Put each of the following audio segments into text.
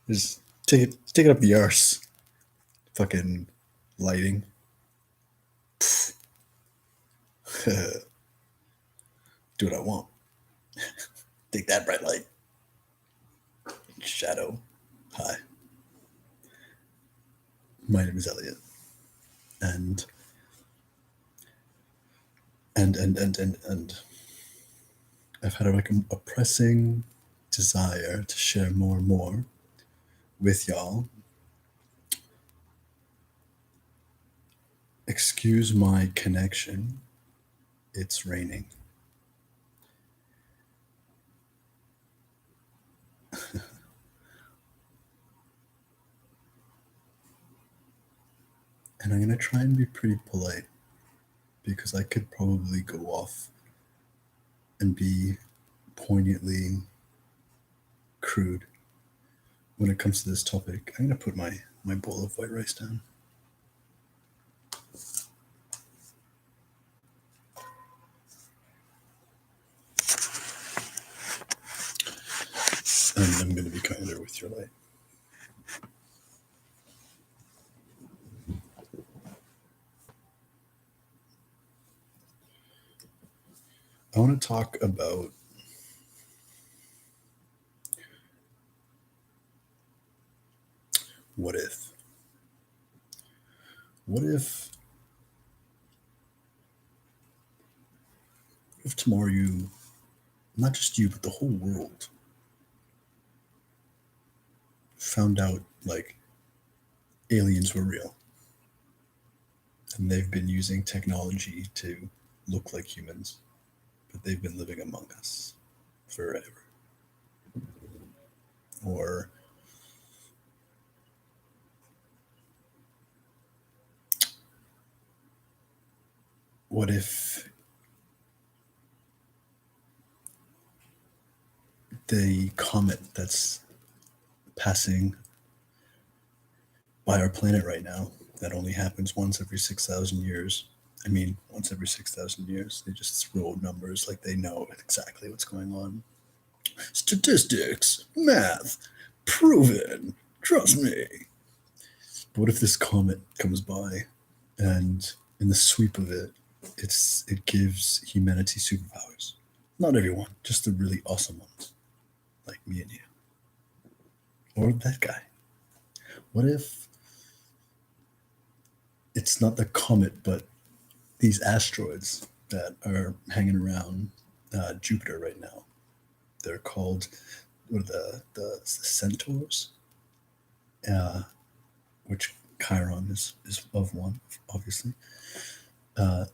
Just take it up the arse. Fucking lighting. Do what I want. Take that bright light. Shadow. Hi. My name is Elliot. And I've had like a pressing desire to share more and more with y'all. Excuse my connection. It's raining. And I'm going to try and be pretty polite because I could probably go off and be poignantly crude when it comes to this topic. I'm going to put my bowl of white rice down. And I'm going to be kinder with your light. I want to talk about what if. What if tomorrow you, not just you, but the whole world found out like aliens were real and they've been using technology to look like humans, but they've been living among us forever? Or what if the comet that's passing by our planet right now, that only happens once every 6,000 years. I mean, once every 6,000 years, they just throw numbers like they know exactly what's going on. Statistics, math, proven, trust me. But what if this comet comes by and in the sweep of it, it gives humanity superpowers? Not everyone, just the really awesome ones, like me and you. Or that guy. What if it's not the comet, but these asteroids that are hanging around Jupiter right now? They're called the centaurs, which Chiron is of one, obviously. But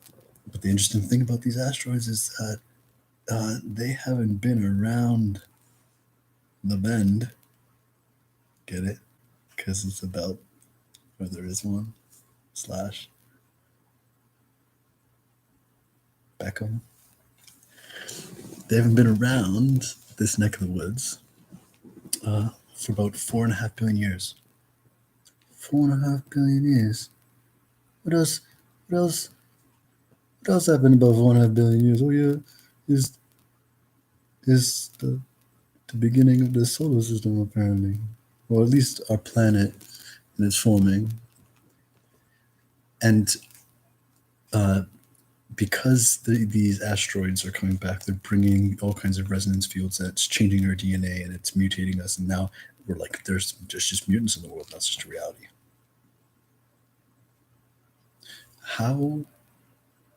the interesting thing about these asteroids is that they haven't been around the bend. Get it? Because it's about where there is one slash Beckham. They haven't been around this neck of the woods for about 4.5 billion years. 4.5 billion years. What else? What else? What else happened about 4.5 billion years? Oh yeah, is the beginning of the solar system apparently, or at least our planet and its forming. And because these asteroids are coming back, they're bringing all kinds of resonance fields that's changing our DNA and it's mutating us. And now we're like, there's just mutants in the world. That's just a reality. How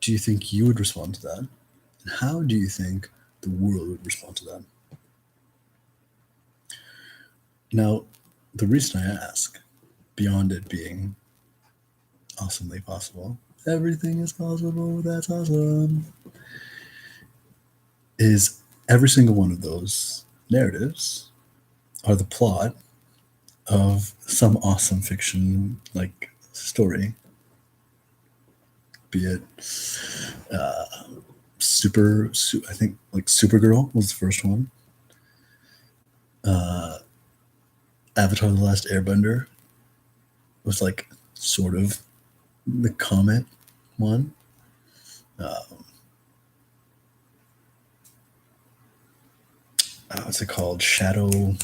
do you think you would respond to that? And how do you think the world would respond to that? Now, the reason I ask, beyond it being awesomely possible, everything is possible, that's awesome, is every single one of those narratives are the plot of some awesome fiction like story, be it I think like Supergirl was the first one. Avatar: The Last Airbender was like sort of the comet one. What's it called? Shadow.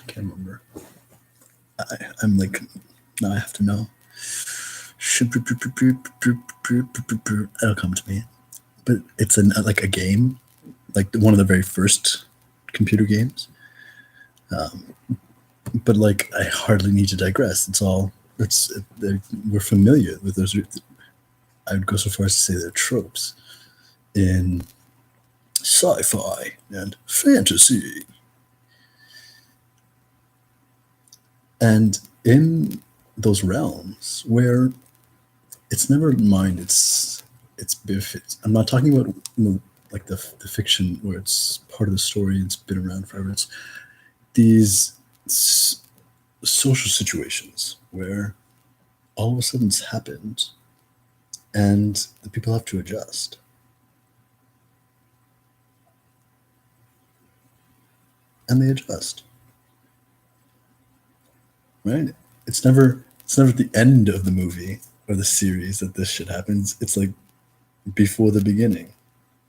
can't remember. I'm like, now I have to know. It'll come to me. But it's like a game, like one of the very first computer games. But like, I hardly need to digress. It's all. We're familiar with those. I would go so far as to say they're tropes in sci-fi and fantasy. And in those realms where it's never mind, it's biff. I'm not talking about like the fiction where it's part of the story and it's been around forever. It's these social situations where all of a sudden it's happened and the people have to adjust. And they adjust. Right? It's never at the end of the movie or the series that this shit happens. It's like before the beginning.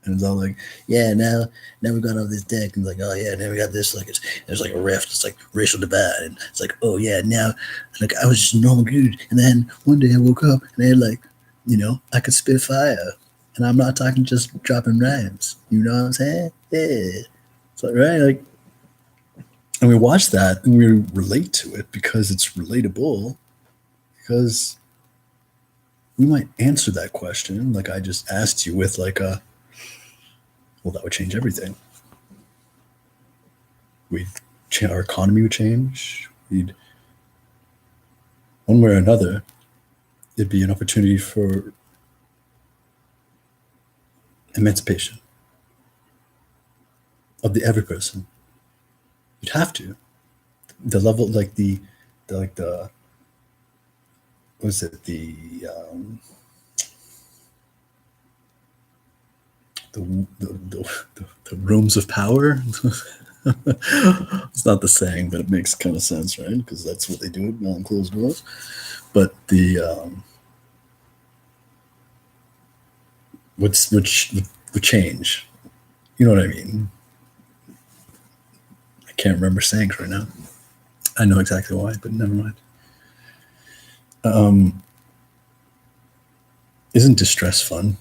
And it's all like, yeah, now we got all this deck, and like, oh yeah, now we got this, like there's like a rift, it's like racial divide, and it's like, oh yeah, now like I was just a normal dude, and then one day I woke up and I had like, I could spit fire. And I'm not talking just dropping rhymes. You know what I'm saying? Yeah. It's like, right, like, and we watch that and we relate to it because it's relatable, because we might answer that question like I just asked you with like a, well, that would change everything. Our economy would change. One way or another, it'd be an opportunity for emancipation of the every person. You'd have to. The level, like the was it the rooms of power? It's not the saying, but it makes kind of sense, right? Because that's what they do behind closed doors. But the which would change. You know what I mean? I can't remember sayings right now. I know exactly why, but never mind. Isn't distress fun?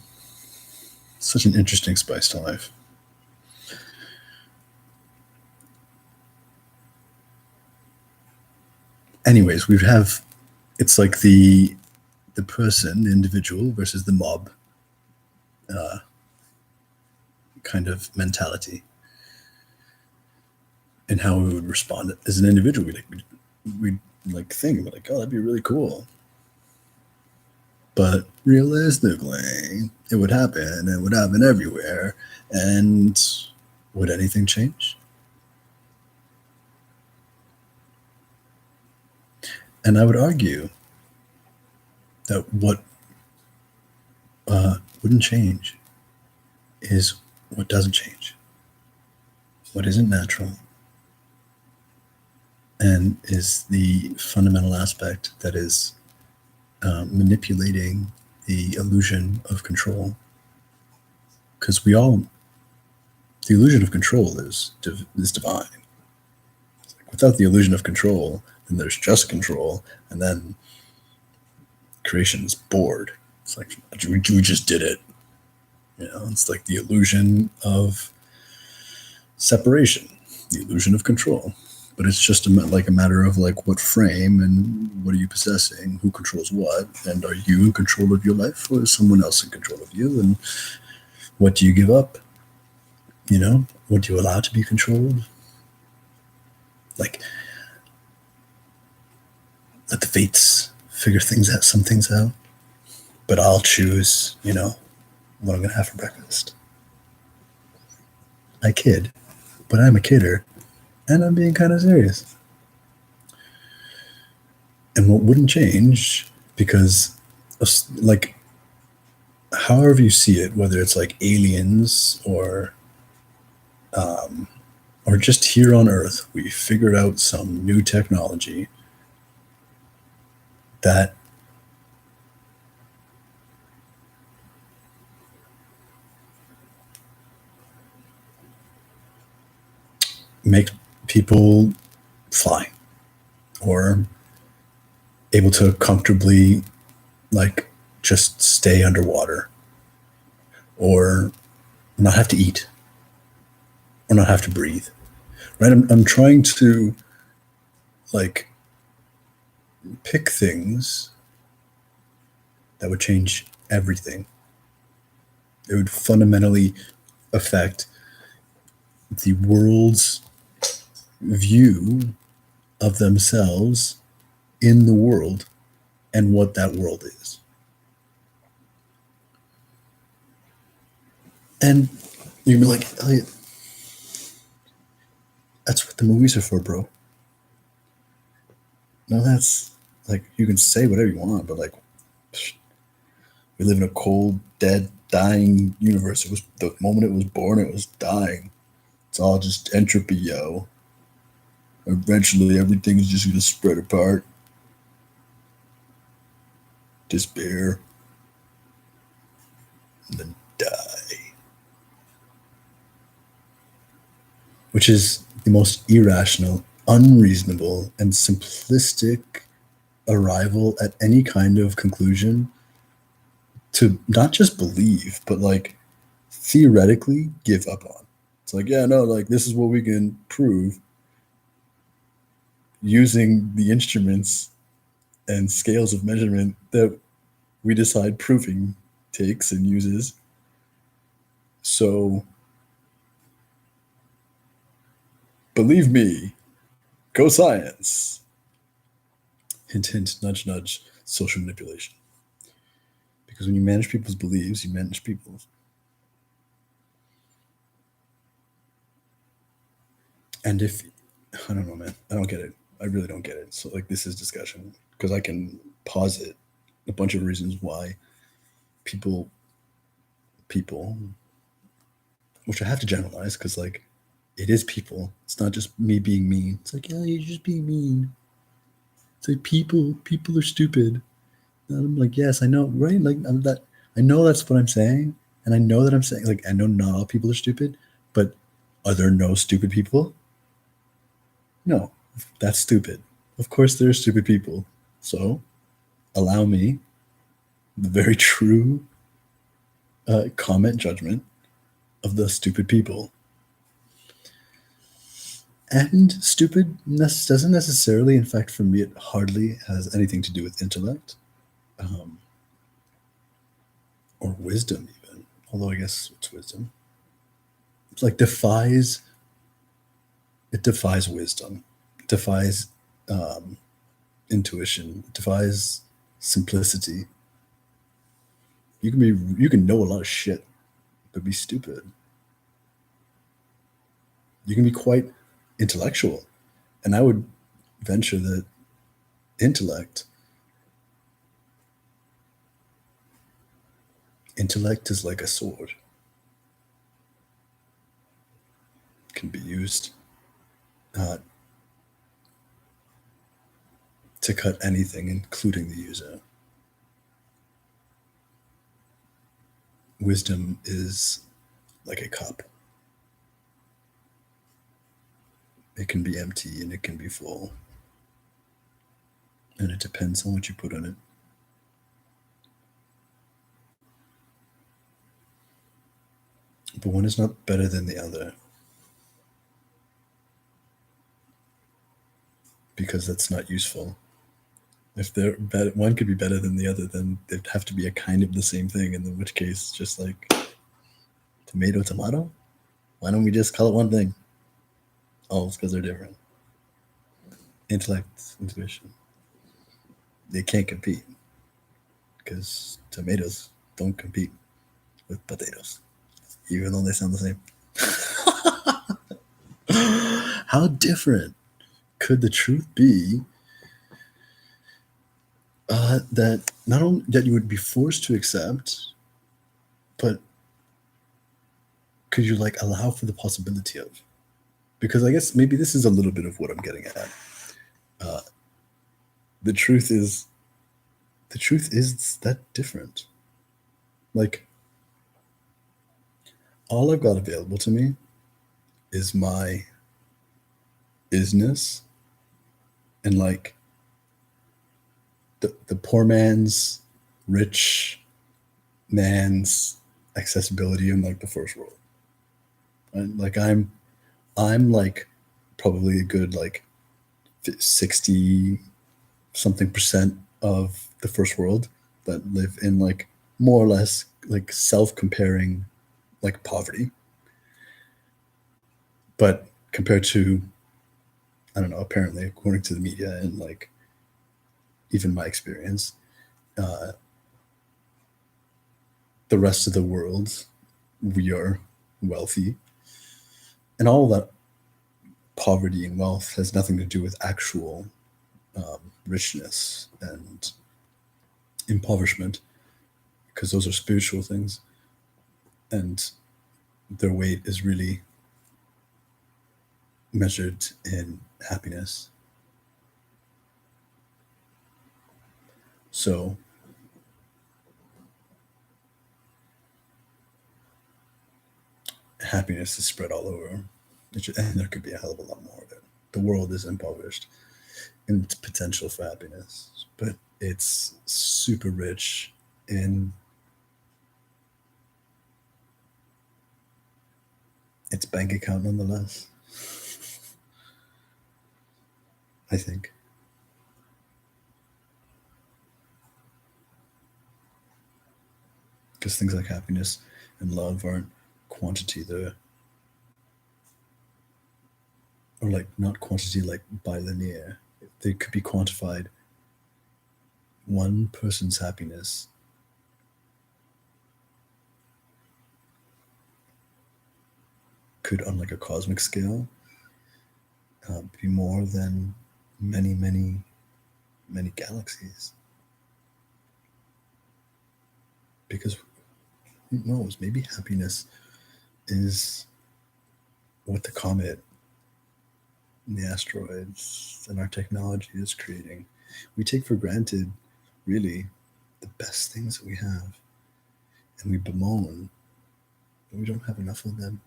Such an interesting spice to life. Anyways, it's like the person, the individual versus the mob kind of mentality, and how we would respond as an individual. We'd like think like, oh, that'd be really cool. But realistically, it would happen. It would happen everywhere. And would anything change? And I would argue that what wouldn't change is what doesn't change, what isn't natural, and is the fundamental aspect that is manipulating the illusion of control. Because the illusion of control is divine. Like, without the illusion of control, then there's just control, and then creation is bored. It's like, we just did it. It's like the illusion of separation, the illusion of control. But it's just like a matter of like what frame and what are you possessing, who controls what, and are you in control of your life or is someone else in control of you, and what do you give up? What do you allow to be controlled? Like, let the fates figure some things out, but I'll choose, what I'm gonna have for breakfast. I kid, but I'm a kidder. And I'm being kind of serious. And what wouldn't change, because, like, however you see it, whether it's like aliens or just here on Earth, we figured out some new technology that makes people fly, or able to comfortably like just stay underwater, or not have to eat, or not have to breathe. Right? I'm trying to like pick things that would change everything. It would fundamentally affect the world's view of themselves in the world and what that world is. And you'd be like, Elliot, that's what the movies are for, bro. No, that's like, you can say whatever you want, but like, we live in a cold, dead, dying universe. It was the moment it was born, it was dying. It's all just entropy, yo. Eventually, everything's just gonna spread apart. Despair, and then die. Which is the most irrational, unreasonable, and simplistic arrival at any kind of conclusion to not just believe, but like theoretically give up on. It's like, yeah, no, like this is what we can prove using the instruments and scales of measurement that we decide proving takes and uses. So believe me, go science. Hint, hint, nudge, nudge, social manipulation. Because when you manage people's beliefs, you manage people's. And if, I don't know, man, I don't get it. I really don't get it. So, like, this is discussion because I can posit a bunch of reasons why people, which I have to generalize because, like, it is people. It's not just me being mean. It's like, yeah, you're just being mean. It's like people are stupid. And I'm like, yes, I know, right? Like, I know that's what I'm saying, and I know that I'm saying, like, I know not all people are stupid, but are there no stupid people? No, that's stupid. Of course, there are stupid people. So, allow me the very true comment judgment of the stupid people. And stupid doesn't necessarily, in fact, for me, it hardly has anything to do with intellect um, or wisdom, even. Although I guess it's wisdom. It's like it defies wisdom, it defies um, intuition, it defies simplicity. You can know a lot of shit, but be stupid. You can be quite intellectual, and I would venture that intellect intellect is like a sword. It can be used uh, to cut anything, including the user. Wisdom is like a cup. It can be empty and it can be full, and it depends on what you put in it. But one is not better than the other because that's not useful. If they're better, one could be better than the other, then they'd have to be a kind of the same thing. And in which case, just like tomato, tomato. Why don't we just call it one thing? Oh, it's because they're different. Intellect, intuition. They can't compete because tomatoes don't compete with potatoes, even though they sound the same. How different could the truth be that not only that you would be forced to accept, but could you like allow for the possibility of? Because I guess maybe this is a little bit of what I'm getting at. Uh, the truth is, the truth is that different. Like all I've got available to me is my isness and like the poor man's rich man's accessibility in like the first world. And like I'm like probably a good like 60 something percent of the first world that live in like more or less like self-comparing like poverty. But compared to, I don't know, apparently according to the media and like even my experience, uh, the rest of the world, we are wealthy, and all that poverty and wealth has nothing to do with actual richness and impoverishment, because those are spiritual things, and their weight is really measured in happiness. So happiness is spread all over, and there could be a hell of a lot more of it. The world is impoverished in its potential for happiness, but it's super rich in its bank account nonetheless, I think. Because things like happiness and love aren't quantity, they're, or like not quantity like bilinear. They could be quantified. One person's happiness could, on like a cosmic scale, be more than many, many, many galaxies. Because who knows? Maybe happiness is what the comet and the asteroids and our technology is creating. We take for granted, really, the best things that we have, and we bemoan that we don't have enough of them.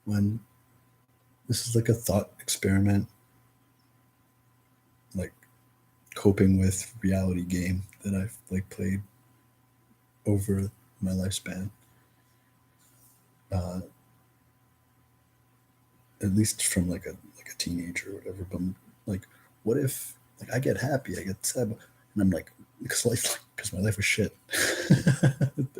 When this is like a thought experiment, like coping with reality game that I've like played over my lifespan. Uh, at least from like a teenager or whatever. But like, what if like I get happy, I get sad, and I'm like, because my life was shit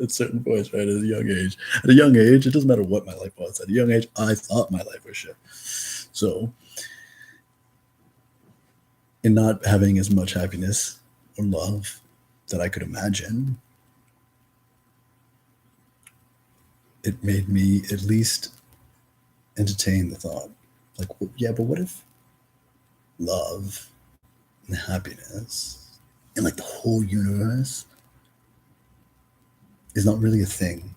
at certain points, right? At a young age, it doesn't matter what my life was. At a young age, I thought my life was shit. So, in not having as much happiness or love that I could imagine, it made me at least entertain the thought, like, well, yeah, but what if love and happiness and like the whole universe is not really a thing?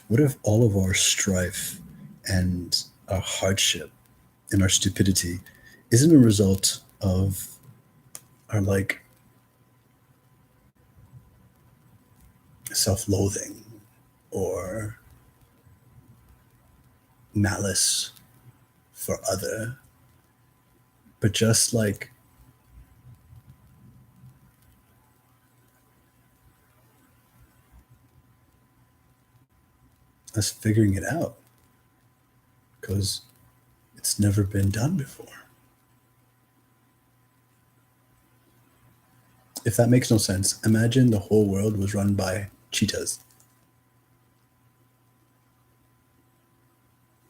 What if all of our strife and our hardship and our stupidity isn't a result of our like self-loathing or malice for other, but just like us figuring it out because it's never been done before. If that makes no sense, imagine the whole world was run by cheetahs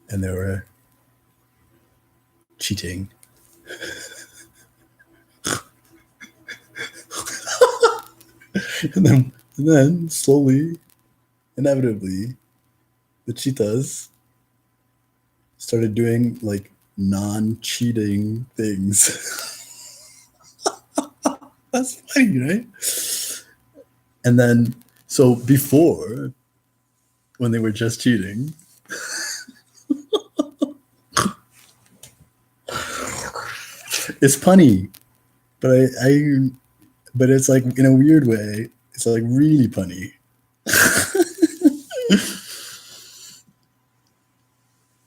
and they were cheating. And then slowly, inevitably, the cheetahs started doing like non-cheating things. That's funny, right? And then, so before, when they were just cheating, it's funny, but but it's like in a weird way, it's like really funny.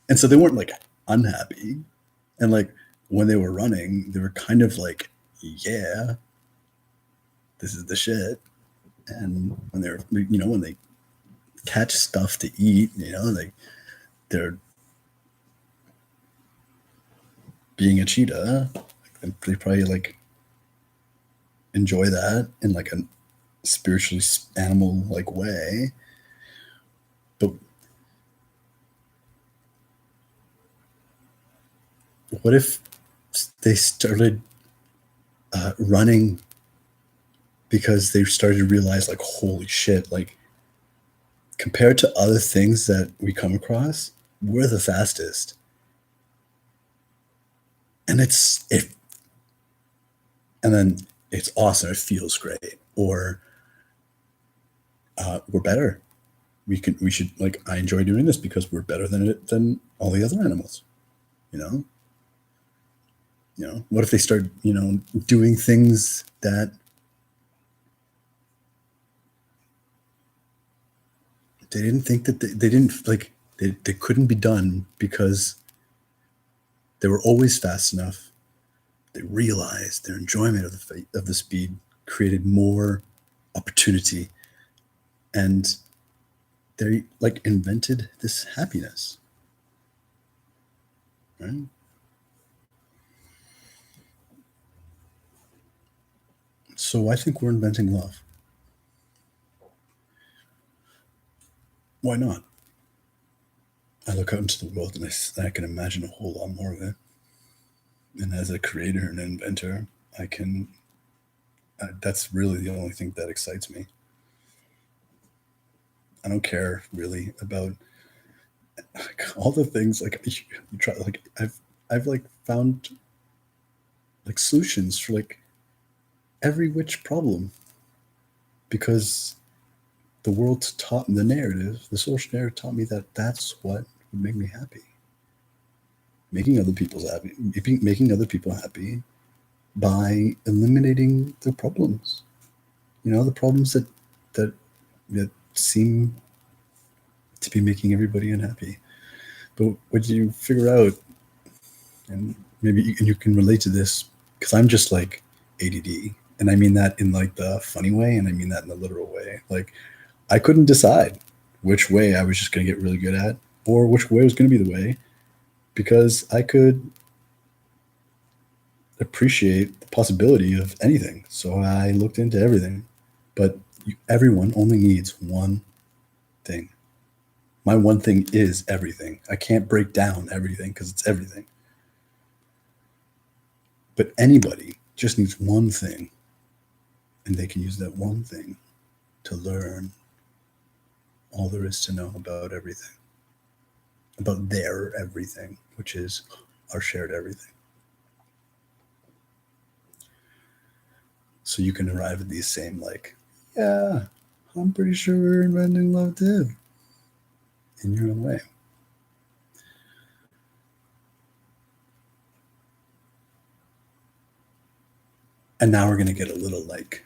And so they weren't like unhappy, and like when they were running, they were kind of like, yeah, this is the shit. And when they're, when they catch stuff to eat, like they're being a cheetah, they probably like enjoy that in like a spiritually animal like way. But what if they started running because they started to realize like, holy shit, like compared to other things that we come across, we're the fastest. And and then it's awesome. It feels great. Or we're better. We should like, I enjoy doing this because we're better than all the other animals, you know? What if they start, doing things that they didn't think that they didn't like, they couldn't be done because they were always fast enough. They realized their enjoyment of the speed created more opportunity, and they like invented this happiness, right? So I think we're inventing love. Why not? I look out into the world and I can imagine a whole lot more of it. And as a creator and inventor, I can. That's really the only thing that excites me. I don't care really about like all the things like you try like I've like found like solutions for like every which problem because the narrative, the social narrative taught me that that's what would make me happy. Making other people happy by eliminating the problems. The problems that seem to be making everybody unhappy. But what you figure out, and maybe you can relate to this, because I'm just like ADD, and I mean that in like the funny way, and I mean that in the literal way. Like I couldn't decide which way I was just going to get really good at, or which way was going to be the way, because I could appreciate the possibility of anything. So I looked into everything. But everyone only needs one thing. My one thing is everything. I can't break down everything because it's everything. But anybody just needs one thing, and they can use that one thing to learn all there is to know about everything, about their everything, which is our shared everything. So you can arrive at these same, like, yeah, I'm pretty sure we're inventing love too, in your own way. And now we're going to get a little like,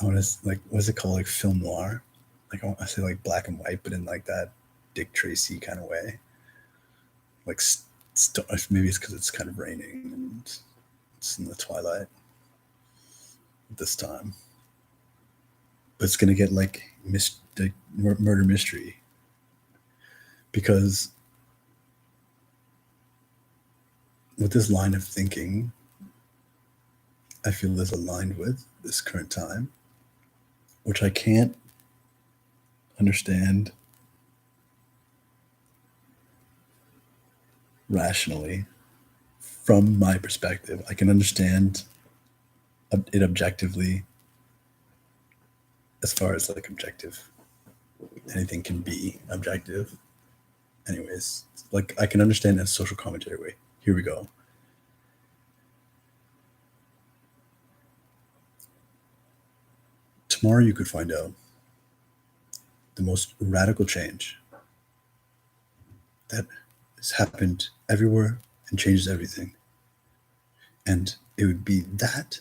I want to like, what's it called? Like film noir. Like I say like black and white, but in like that Dick Tracy kind of way. Like maybe it's because it's kind of raining and it's in the twilight at this time. But it's gonna get like murder mystery because with this line of thinking, I feel is aligned with this current time, which I can't understand rationally from my perspective. I can understand it objectively as far as like objective. Anything can be objective. Anyways, like I can understand in a social commentary way. Here we go. Tomorrow you could find out the most radical change that has happened everywhere and changes everything. And it would be that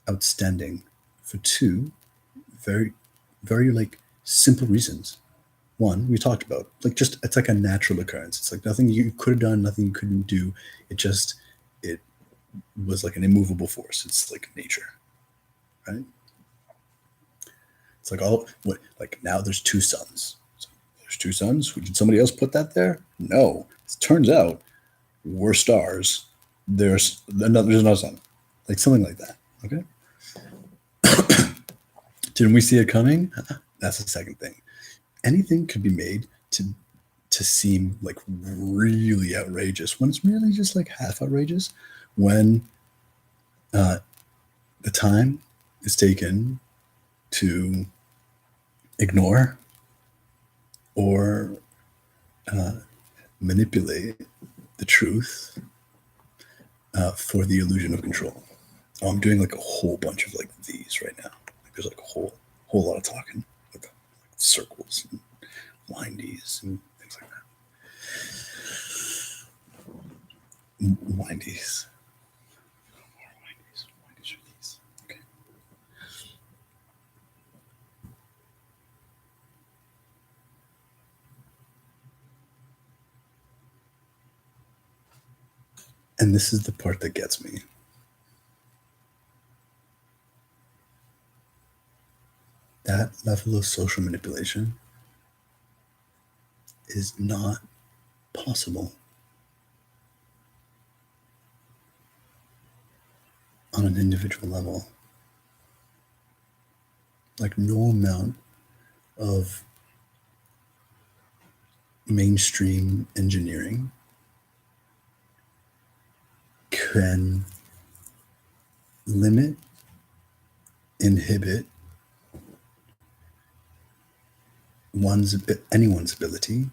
outstanding for two very, very like simple reasons. one we talked about, like, just it's like a natural occurrence. It's like nothing you could have done, nothing you couldn't do. It was like an immovable force. It's like nature, right? It's like all what like now there's two suns. So there's two suns. Did somebody else put that there? No. It turns out we're stars. There's no sun. Like something like that. Okay. Didn't we see it coming? That's the second thing. Anything could be made to seem like really outrageous when it's really just like half outrageous when the time is taken to ignore or manipulate the truth for the illusion of control. Oh, I'm doing like a whole bunch of like these right now. Like there's like a whole lot of talking, like circles and windies and things like that. Windies. Windies are these. Okay. And this is the part that gets me. That level of social manipulation is not possible on an individual level. Like no amount of mainstream engineering can limit, inhibit anyone's ability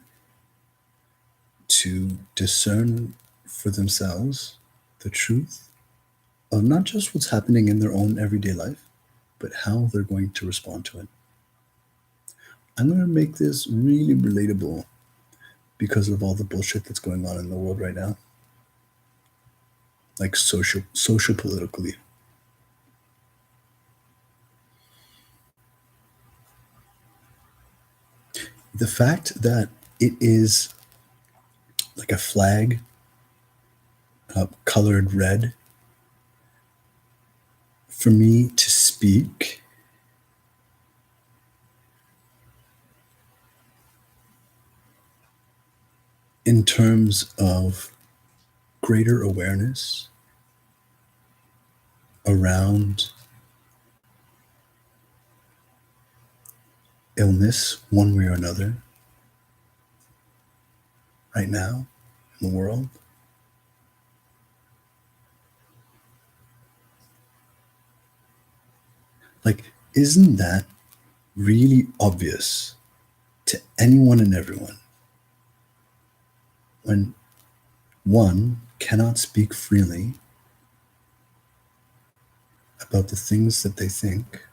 to discern for themselves the truth of not just what's happening in their own everyday life, but how they're going to respond to it. I'm going to make this really relatable because of all the bullshit that's going on in the world right now, like social politically. The fact that it is like a flag colored red for me to speak in terms of greater awareness around illness one way or another right now in the world. Like, isn't that really obvious to anyone and everyone when one cannot speak freely about the things that they think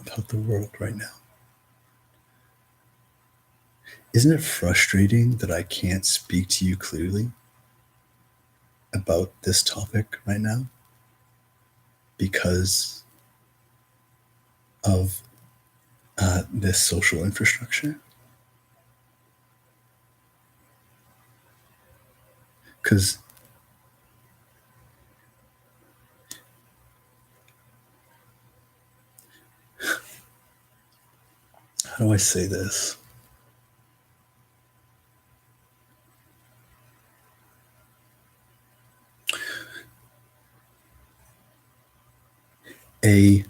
about the world right now? Isn't it frustrating that I can't speak to you clearly about this topic right now because of this social infrastructure? Because how do I say this? A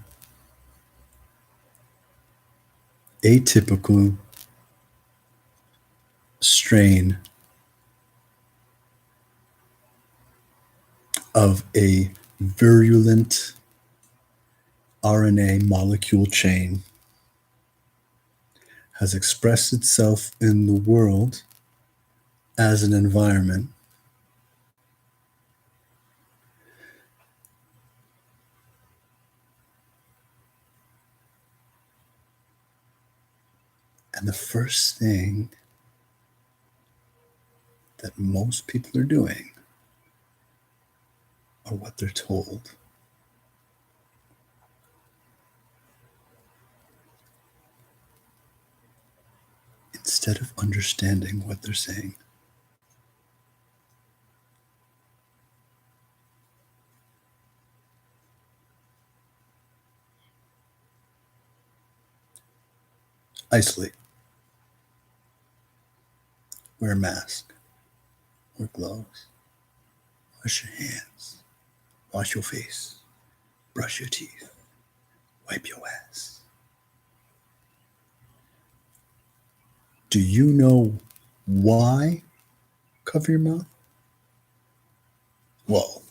atypical strain of a virulent RNA molecule chain has expressed itself in the world as an environment. And the first thing that most people are doing are what they're told. instead of understanding what they're saying. Isolate. Wear a mask. Wear gloves. Wash your hands. Wash your face. Brush your teeth. Wipe your ass. Do you know why cover your mouth? Well,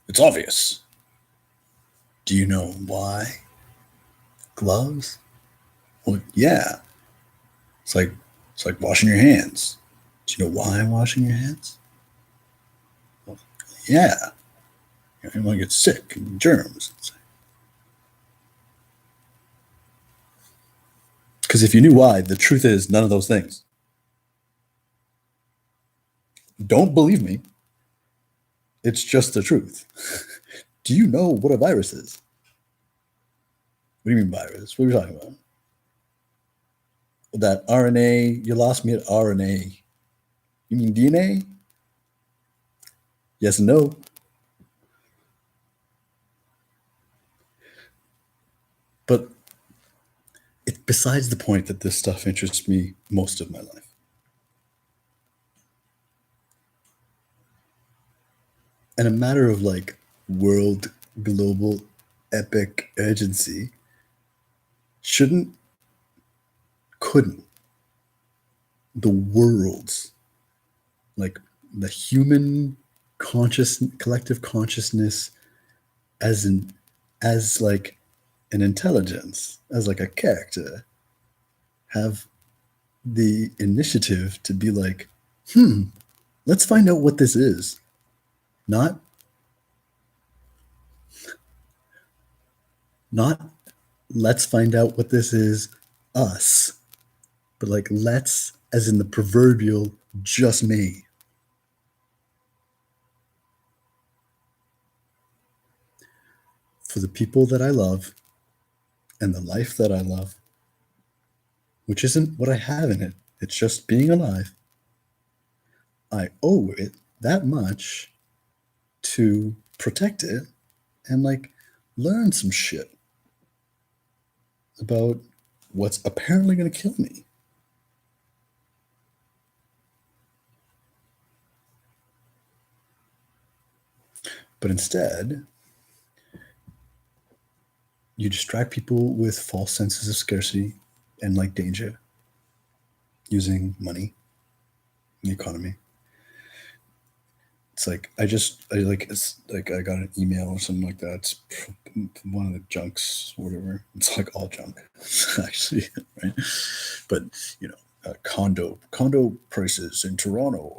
it's obvious. Do you know why gloves? Well, yeah. It's like washing your hands. Do you know why washing your hands? Well, yeah. You don't want to get sick and germs. Because if you knew why, the truth is none of those things. Don't believe me. It's just the truth. Do you know what a virus is? What do you mean virus? What are we talking about? That RNA, you lost me at RNA. You mean DNA? Yes and no. But it's besides the point that this stuff interests me most of my life. And a matter of like world, global, epic urgency couldn't the world's, like the human collective consciousness as like an intelligence, as like a character, have the initiative to be like, let's find out what this is. Not let's find out what this is, us, but like let's, as in the proverbial just me. For the people that I love and the life that I love, which isn't what I have in it, it's just being alive, I owe it that much to protect it and like learn some shit about what's apparently going to kill me. But instead, you distract people with false senses of scarcity and like danger using money, the economy. It's like I got an email or something like that. It's from one of the junks or whatever. It's like all junk, actually, right? But you know, condo prices in Toronto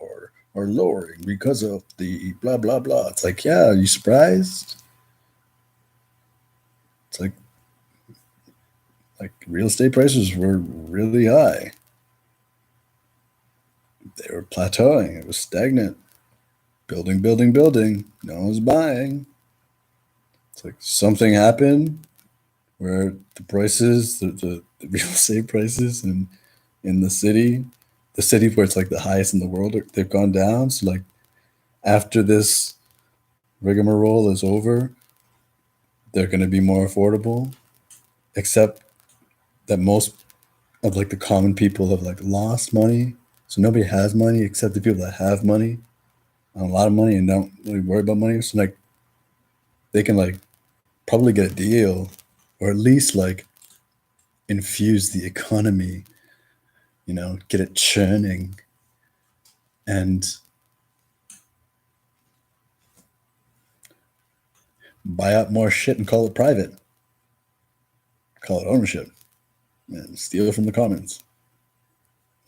are lowering because of the blah blah blah. It's like, yeah, are you surprised? It's like real estate prices were really high. They were plateauing. It was stagnant. Building. No one's buying. It's like something happened where the prices, the real estate prices in the city where it's like the highest in the world, they've gone down. So like after this rigmarole is over, they're going to be more affordable, except that most of like the common people have like lost money. So nobody has money except the people that have money, a lot of money, and don't really worry about money. So like they can like probably get a deal, or at least like infuse the economy, you know, get it churning, and buy up more shit and call it private, call it ownership, and steal it from the commons.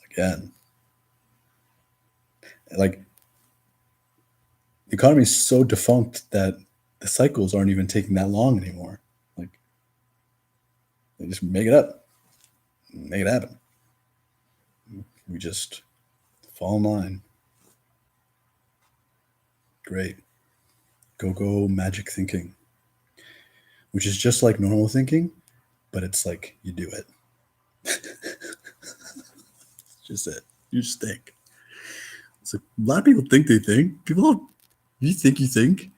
Again, like the economy is so defunct that the cycles aren't even taking that long anymore. Like they just make it up, make it happen. We just fall in line. Great. Go magic thinking, which is just like normal thinking, but it's like you do it. Just it. You just think. It's like a lot of people think they think. People don't. You think you think.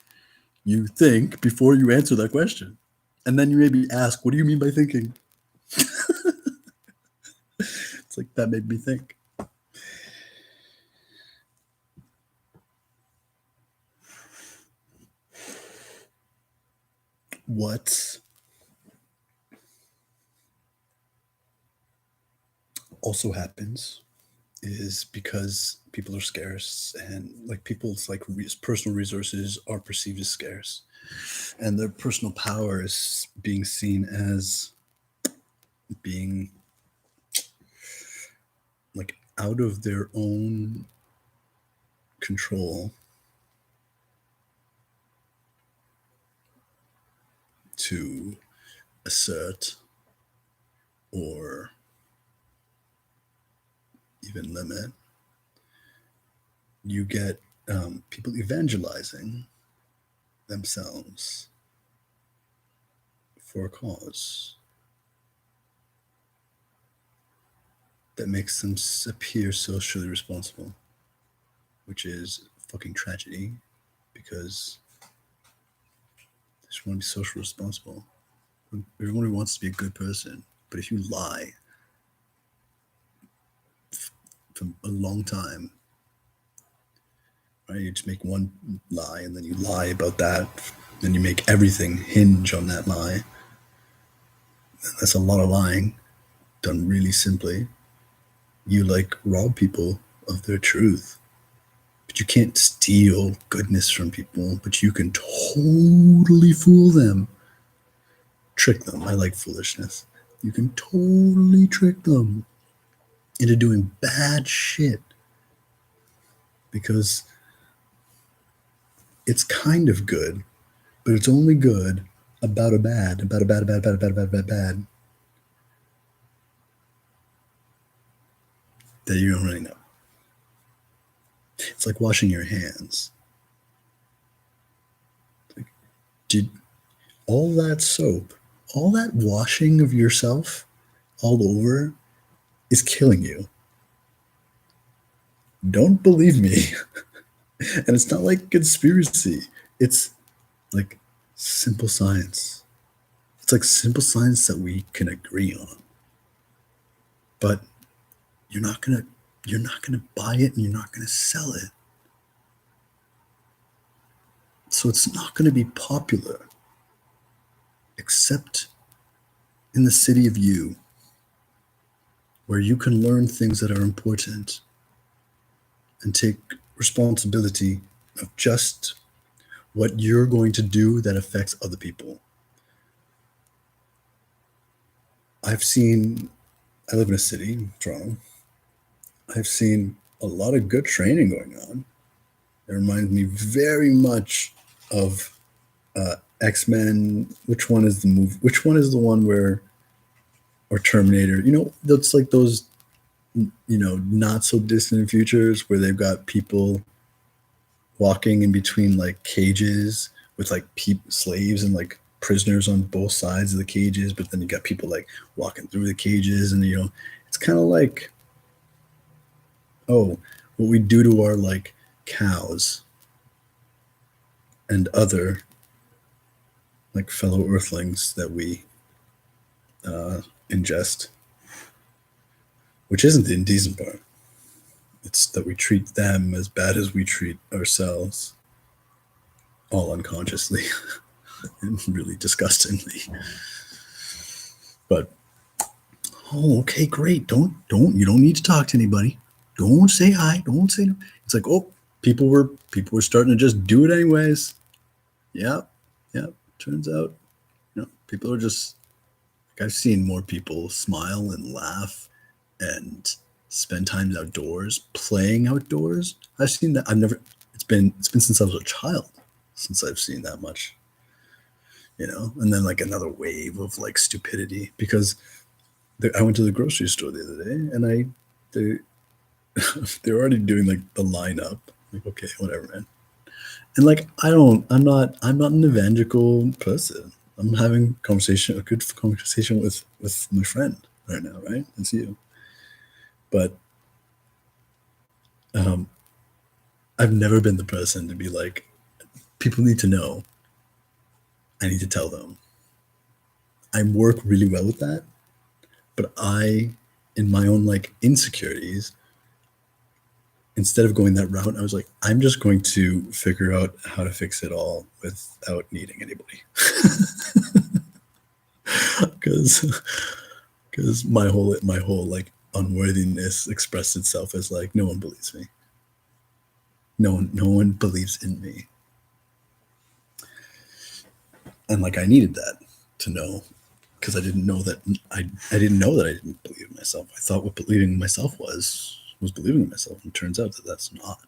You think before you answer that question, and then you maybe ask, "What do you mean by thinking?" It's like that made me think. What also happens is because people are scarce and like people's like personal resources are perceived as scarce and their personal power is being seen as being like out of their own control to assert or even limit. You get people evangelizing themselves for a cause that makes them appear socially responsible, which is fucking tragedy because they just want to be socially responsible. Everyone wants to be a good person, but if you lie for a long time, right? You just make one lie and then you lie about that, then you make everything hinge on that lie. That's a lot of lying done really simply. You like rob people of their truth, but you can't steal goodness from people, but you can totally fool them, trick them. I like foolishness. You can totally trick them into doing bad shit because it's kind of good, but it's only good about a bad that you don't really know. It's like washing your hands. Like, did all that soap, all that washing of yourself all over is killing you. Don't believe me. And it's not like conspiracy. It's like simple science. It's like simple science that we can agree on. But you're not gonna buy it and you're not gonna sell it. So it's not gonna be popular except in the city of you, where you can learn things that are important and take responsibility of just what you're going to do that affects other people. I live in a city, Toronto. I've seen a lot of good training going on. It reminds me very much of X-Men. Which one is the movie? Which one is the one where, or Terminator? You know, that's like those, not so distant futures where they've got people walking in between like cages with like slaves and like prisoners on both sides of the cages, but then you got people like walking through the cages, and it's kind of like, oh, what we do to our like cows and other like fellow earthlings that we ingest, which isn't the indecent part. It's that we treat them as bad as we treat ourselves, all unconsciously and really disgustingly. But okay, great. You don't need to talk to anybody. Don't say hi. Don't say no. It's like, oh, people were starting to just do it anyways. Yep. Turns out, people are just like, I've seen more people smile and laugh and spend time outdoors, playing outdoors. I've seen that. It's been since I was a child since I've seen that much, and then like another wave of like stupidity because I went to the grocery store the other day and they're already doing like the lineup. Like, okay, whatever, man. And like, I'm not an evangelical person. I'm having a good conversation with my friend right now, right? It's you. But Um, I've never been the person to be like, people need to know. I need to tell them. I work really well with that, but in my own like insecurities, instead of going that route, I was like, I'm just going to figure out how to fix it all without needing anybody. Because my whole like unworthiness expressed itself as like no one believes me. No one believes in me. And like I needed that to know because I didn't know that I didn't believe in myself. I thought what believing in myself was believing in myself, and it turns out that that's not.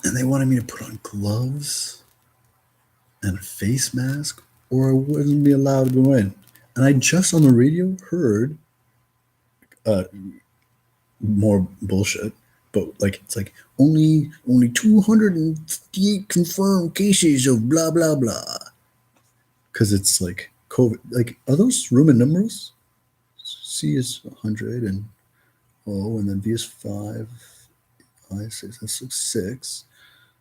And they wanted me to put on gloves and a face mask, or I wouldn't be allowed to go in. And I just on the radio heard uh, more bullshit, but like it's like only 258 confirmed cases of blah blah blah because it's like COVID. Like, are those Roman numerals? C is 100 and O, and then V is 5, I 6, that's like 6.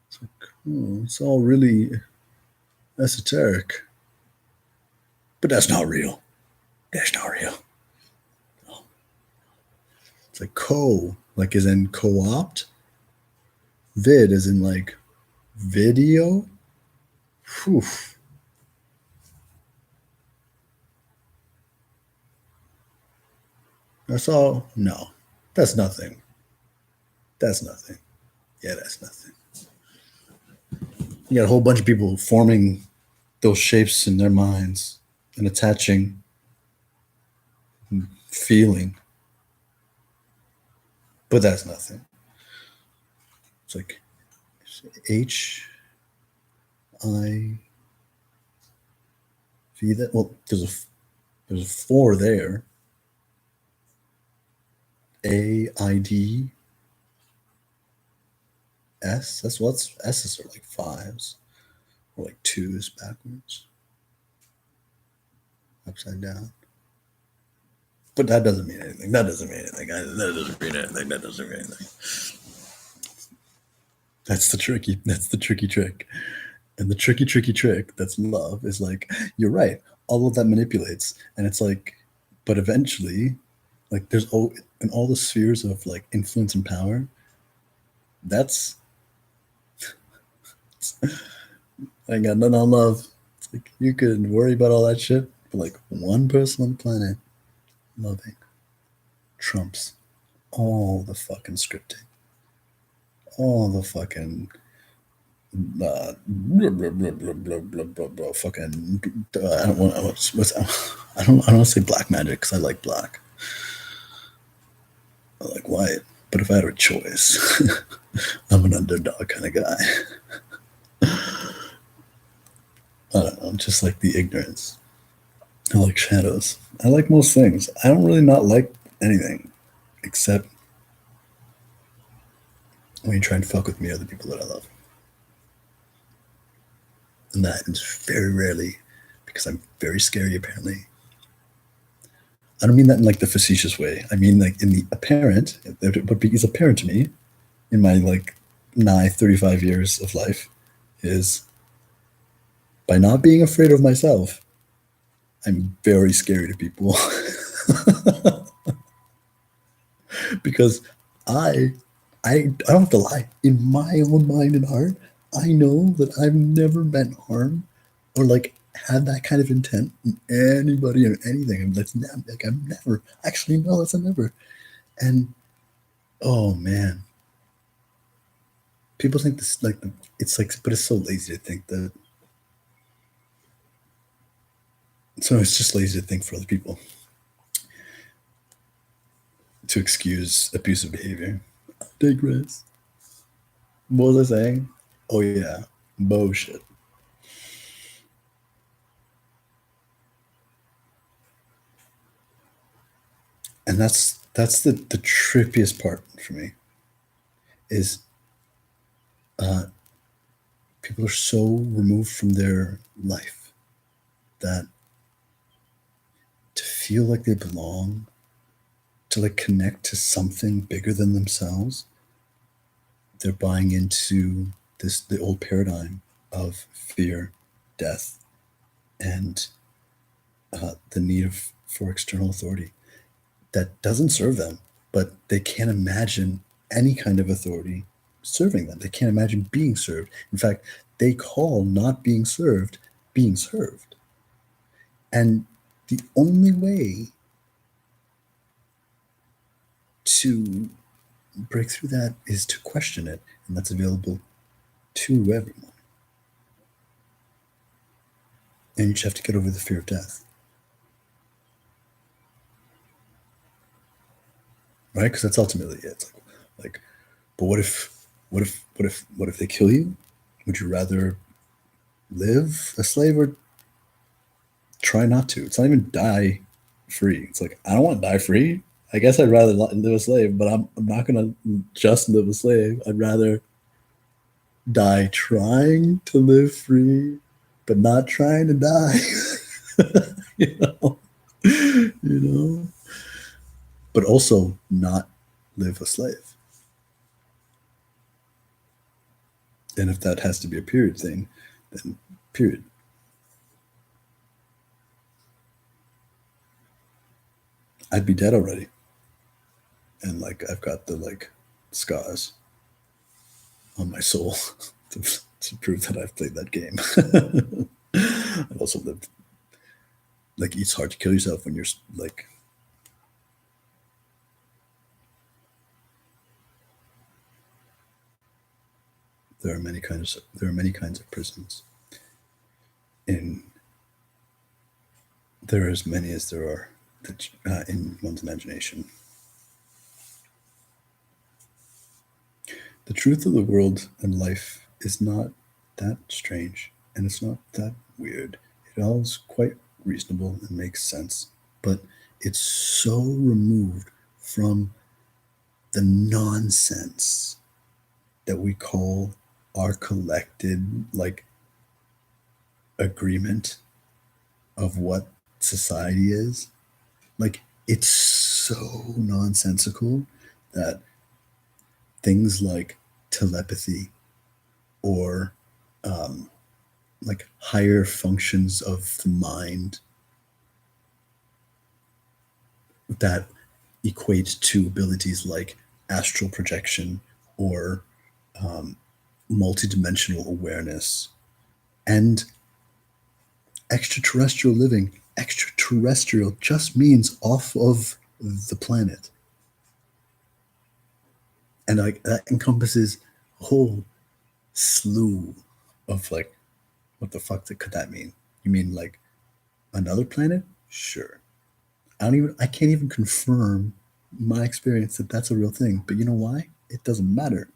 It's like, oh, it's all really esoteric. But that's not real. That's not real. It's like like as in co opt, vid as in like video. Whew. That's all. No, that's nothing. That's nothing. Yeah, that's nothing. You got a whole bunch of people forming those shapes in their minds and attaching feeling, but that's nothing. It's like HIV. That well, there's a 4 there. AIDS. That's what's S's are like 5s or like 2s backwards, upside down. But that doesn't mean anything. That doesn't mean anything. That doesn't mean anything. That doesn't mean anything. That's the tricky trick. And the tricky trick that's love is like, you're right. All of that manipulates. And it's like, but eventually, like there's in all the spheres of like influence and power, that's I ain't got nothing on love. It's like you could worry about all that shit, but like one person on the planet loving trumps all the fucking scripting, all the fucking blah, blah, blah, blah, blah, blah, blah, blah, fucking. I don't want. I don't want to say black magic because I like black. I like white. But if I had a choice, I'm an underdog kind of guy. I don't know. Just like the ignorance. I like shadows. I like most things. I don't really not like anything except when you try and fuck with me or the people that I love. And that is very rarely because I'm very scary, apparently. I don't mean that in like the facetious way. I mean like in the apparent, what is apparent to me in my like nigh 35 years of life is by not being afraid of myself, I'm very scary to people. Because I I don't have to lie. In my own mind and heart, I know that I've never meant harm or like had that kind of intent in anybody or anything. And that's never like I'm never actually no, that's a never. And oh man, people think this like it's like, but it's so lazy to think that. So it's just lazy to think for other people to excuse abusive behavior. Digress. What was I saying? Oh yeah, bullshit. And that's the trippiest part for me is uh, People are so removed from their life that to feel like they belong, to like connect to something bigger than themselves, they're buying into the old paradigm of fear, death, and the need for external authority that doesn't serve them, but they can't imagine any kind of authority serving them. They can't imagine being served. In fact, they call not being served being served. And the only way to break through that is to question it, and that's available to everyone. And you just have to get over the fear of death, right? Because that's ultimately it. It's like, but what if they kill you? Would you rather live a slave or try not to? It's not even die free. It's like, I don't want to die free. I guess I'd rather live a slave, but I'm not going to just live a slave. I'd rather die trying to live free, but not trying to die. you know, you know, but also not live a slave. And if that has to be a period thing, then period. I'd be dead already. And like I've got the like scars on my soul to prove that I've played that game. I've also lived like it's hard to kill yourself when you're like there are many kinds of prisons. In there are as many as there are in one's imagination. The truth of the world and life is not that strange, and it's not that weird. It all is quite reasonable and makes sense, but it's so removed from the nonsense that we call our collected like agreement of what society is. Like it's so nonsensical that things like telepathy or like higher functions of the mind that equate to abilities like astral projection or multidimensional awareness and extraterrestrial living. Extraterrestrial just means off of the planet. And like that encompasses a whole slew of like, what the fuck could that mean? You mean like another planet? Sure. I can't even confirm my experience that that's a real thing. But you know why? It doesn't matter.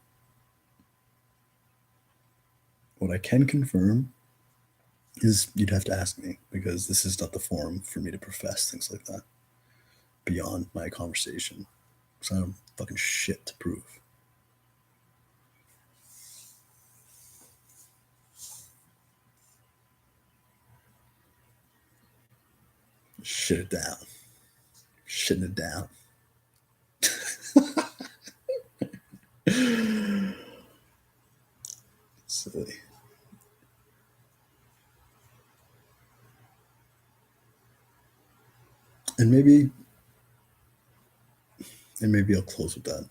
What I can confirm is you'd have to ask me because this is not the forum for me to profess things like that beyond my conversation. So I have fucking shit to prove. Shit it down. Shitting it down. Silly. And maybe I'll close with that.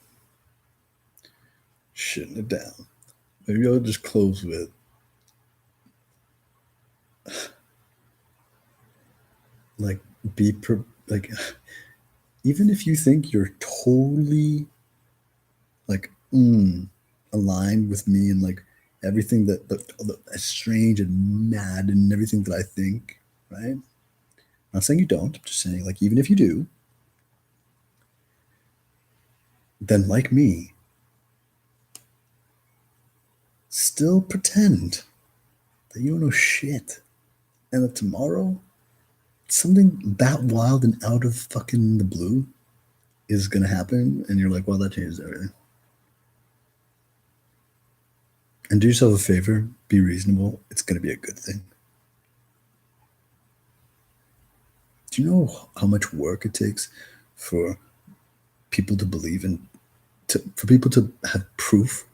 Shitting it down. Maybe I'll just close with like like even if you think you're totally like aligned with me and like everything that's strange and mad and everything that I think, right? I'm not saying you don't. I'm just saying like even if you do, then like me, still pretend that you don't know shit, and that tomorrow something that wild and out of fucking the blue is gonna happen, and you're like, well, that changes everything. And do yourself a favor, be reasonable. It's going to be a good thing. Do you know how much work it takes for people to believe in, for people to have proof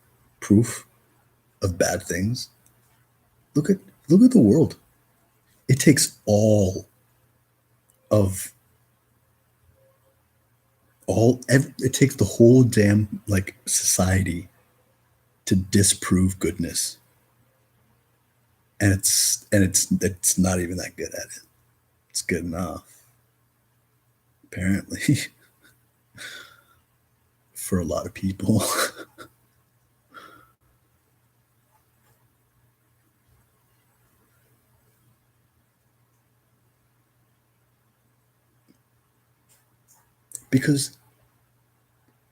of bad things? Look at look at the world. It takes of it takes the whole damn like society to disprove goodness, and it's not even that good at it. It's good enough, apparently, for a lot of people. Because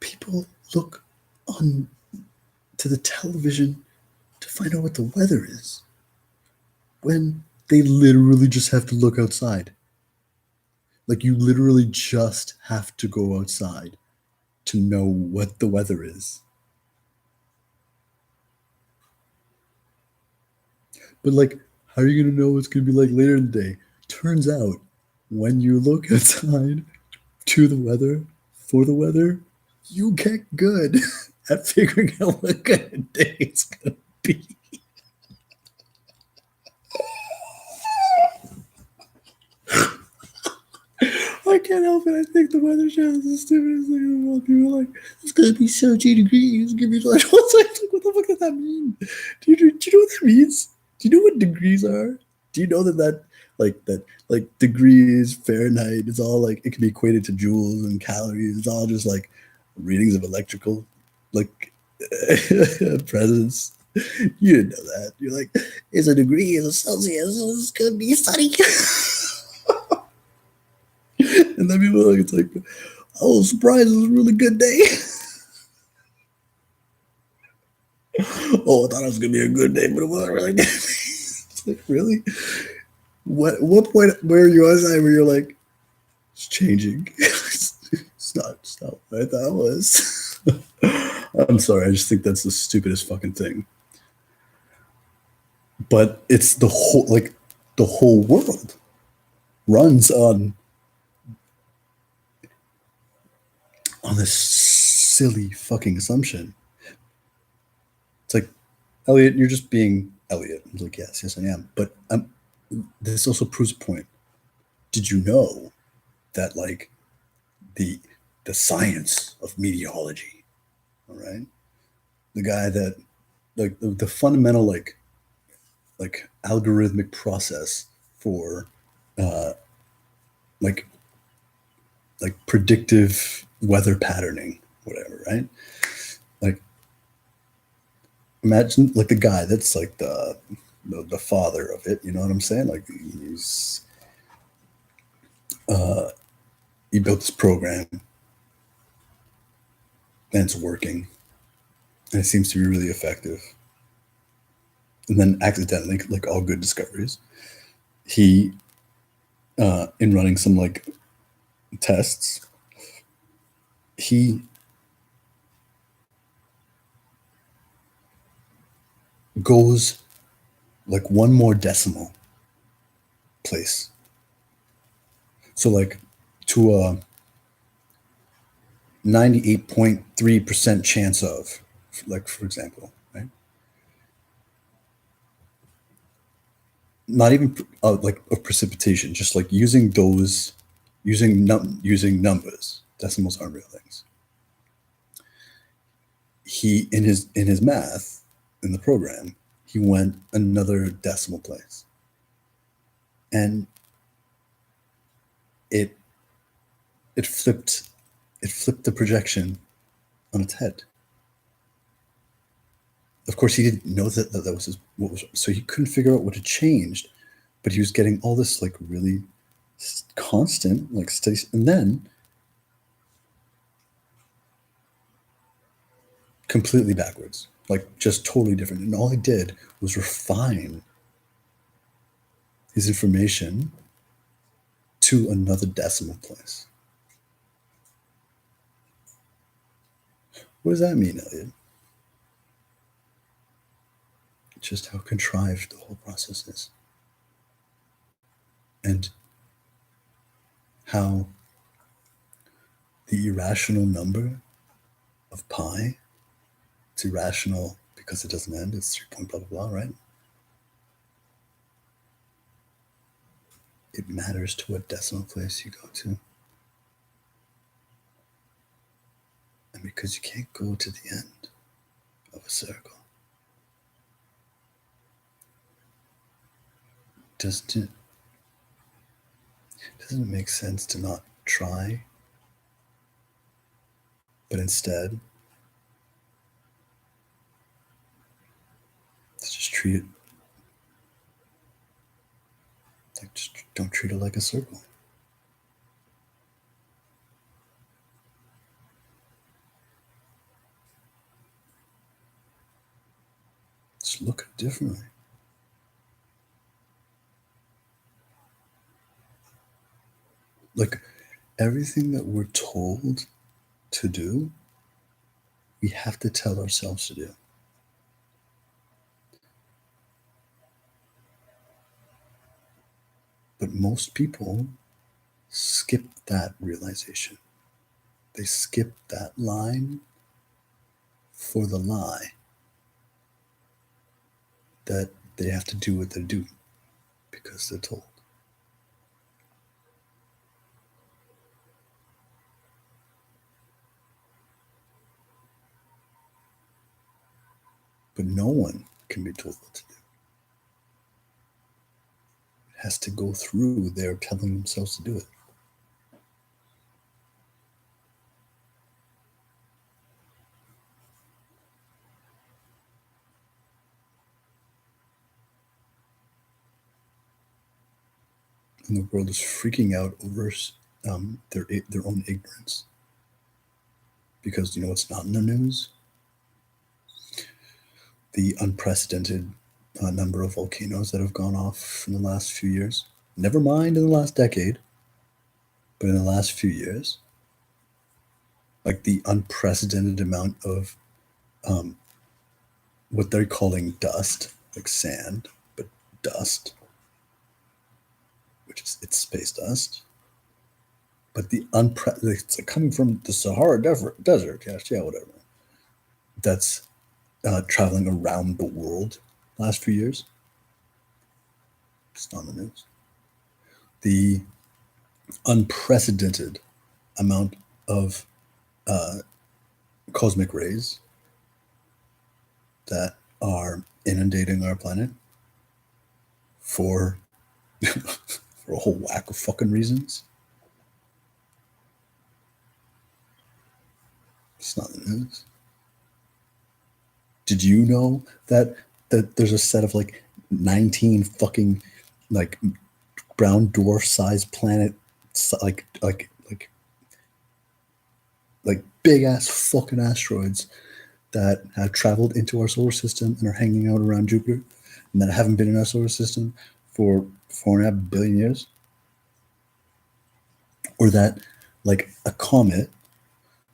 people look on to the television to find out what the weather is when they literally just have to look outside. Like you literally just have to go outside to know what the weather is. But like, how are you gonna know what's gonna be like later in the day? Turns out, when you look outside to the weather for the weather, you get good at figuring out what kind of day it's gonna be. I can't help it. I think the weather channel is the stupidest thing in the world. People are like, it's gonna be 17 degrees. It's gonna be like, what the fuck does that mean? Do you know what that means? Do you know what degrees are? Do you know that degrees Fahrenheit is all like it can be equated to joules and calories. It's all just like readings of electrical like presence. You didn't know that. You're like, it's a degree, it's a Celsius, it's gonna be sunny. And then people are like, it's like, oh, surprise, it's a really good day. Oh, I thought it was gonna be a good day, but it wasn't really good. It's like, really? What point where are you outside where you're like, it's changing? It's not what I thought it was. I'm sorry, I just think that's the stupidest fucking thing. But it's the whole world runs on this silly fucking assumption. It's like, Elliot, you're just being Elliot. I was like, yes, I am. But this also proves a point. Did you know that like the the science of meteorology, all right? The guy that like the fundamental like algorithmic process for uh like predictive weather patterning, whatever, right? Like imagine like the guy that's like the father of it, you know what I'm saying? Like uh he built this program and it's working and it seems to be really effective. And then accidentally, like all good discoveries, he in running some like tests, he goes like one more decimal place. So like to a 98.3% chance of, like for example, right? Not even like of precipitation, just like using those, using numbers. Decimals aren't real things. He in his math in the program, he went another decimal place, and it it flipped it flipped the projection on its head. Of course, he didn't know that was what was, so he couldn't figure out what had changed, but he was getting all this like really constant like steady, and then completely backwards, like just totally different. And all he did was refine his information to another decimal place. What does that mean, Elliot? just how contrived the whole process is. And how the irrational number of pi, it's irrational because it doesn't end, it's 3 point blah blah blah, right? It matters to what decimal place you go to. And because you can't go to the end of a circle, doesn't it make sense to not try, but instead to just treat it like, just don't treat it like a circle. Just look at it differently. Like everything that we're told to do, we have to tell ourselves to do. But most people skip that realization. They skip that line for the lie that they have to do what they're doing because they're told. But no one can be told what to do. It has to go through their telling themselves to do it. And the world is freaking out over their own ignorance. Because you know what's not in the news? The unprecedented number of volcanoes that have gone off in the last few years. Never mind in the last decade, but in the last few years. Like the unprecedented amount of what they're calling dust, like sand, but dust, which is it's space dust. But the it's coming from the Sahara Desert, yeah, whatever. That's traveling around the world last few years. It's not in the news. The unprecedented amount of cosmic rays that are inundating our planet for for a whole whack of fucking reasons. It's not in the news. Did you know that there's a set of like 19 fucking like brown dwarf sized planet like big ass fucking asteroids that have traveled into our solar system and are hanging out around Jupiter and that haven't been in our solar system for 4.5 billion years? Or that like a comet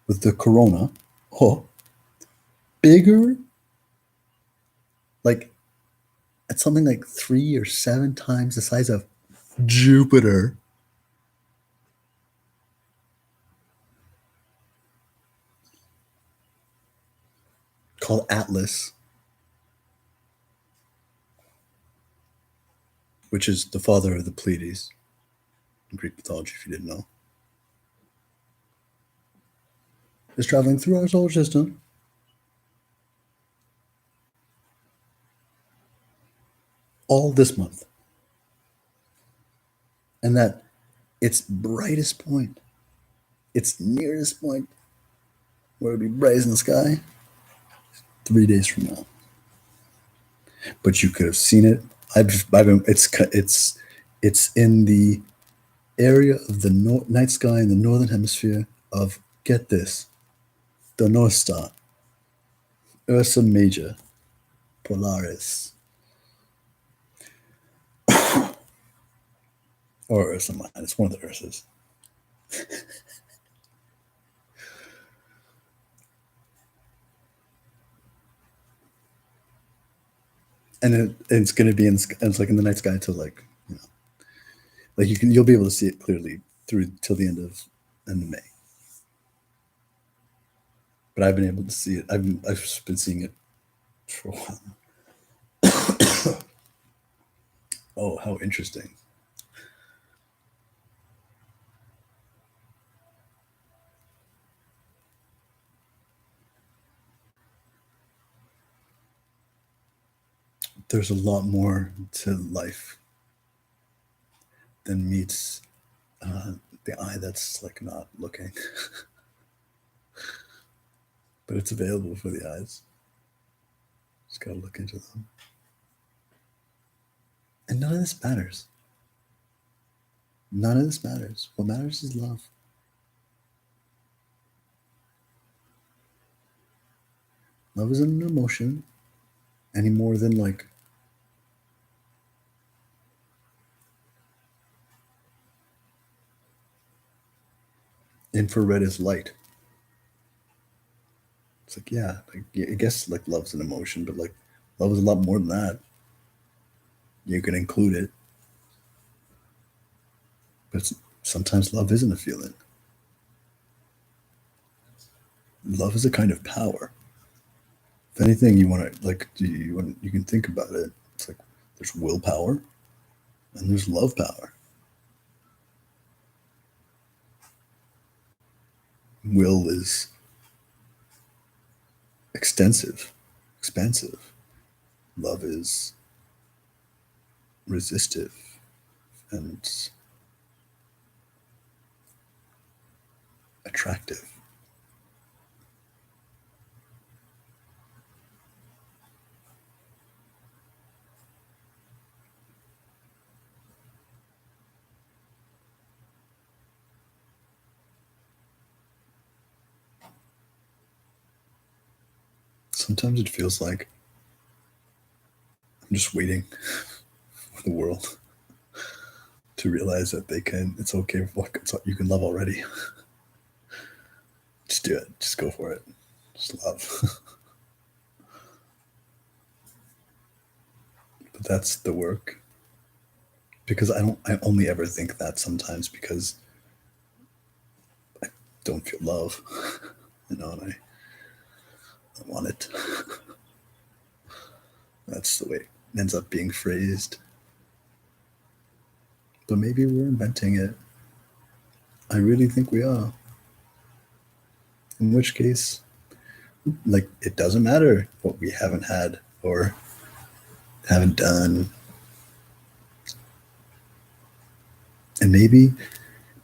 with the corona, bigger, like at something like 3 or 7 times the size of Jupiter, called Atlas, which is the father of the Pleiades in Greek mythology, if you didn't know, is traveling through our solar system all this month. And that its brightest point, its nearest point, where it'll be brightest in the sky, 3 days from now. But you could have seen it. I've been. It's in the area of the night sky in the northern hemisphere of, get this, the North Star, Ursa Major, Polaris, or Ursa Minor. It's one of the Ursas. and it's going to be it's like in the night sky till like, you know, like you'll be able to see it clearly through till the end of May. But I've been able to see it. I've been seeing it for a while. Oh, how interesting! There's a lot more to life than meets uh, the eye that's like not looking, but it's available for the eyes. Just gotta look into them. And none of this matters. None of this matters. What matters is love. Love isn't an emotion any more than like infrared is light. It's like, yeah, like, yeah, I guess like love's an emotion, but like love is a lot more than that. You can include it, but sometimes love isn't a feeling. Love is a kind of power. If anything, you want to like, you can think about it. It's like there's willpower and there's love power. Will is extensive, expansive. Love is resistive and attractive. Sometimes it feels like I'm just waiting for the world to realize that it's okay. You can love already. Just do it. Just go for it. Just love. But that's the work. Because I only ever think that sometimes because I don't feel love, and I want it. That's the way it ends up being phrased. But maybe we're inventing it. I really think we are. In which case, like, it doesn't matter what we haven't had or haven't done. And maybe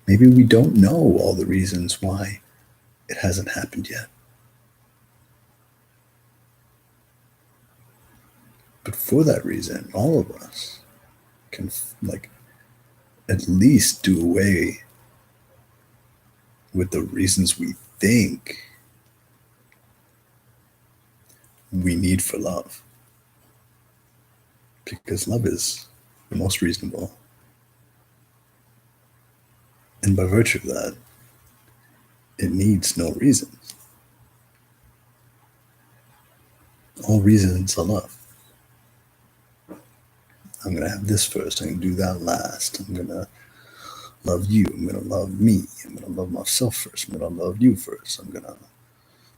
we don't know all the reasons why it hasn't happened yet. But for that reason, all of us can like at least do away with the reasons we think we need for love. Because love is the most reasonable. And by virtue of that, it needs no reason. All reasons are love. I'm going to have this first. I'm going to do that last. I'm going to love you. I'm going to love me. I'm going to love myself first. I'm going to love you first. I'm going to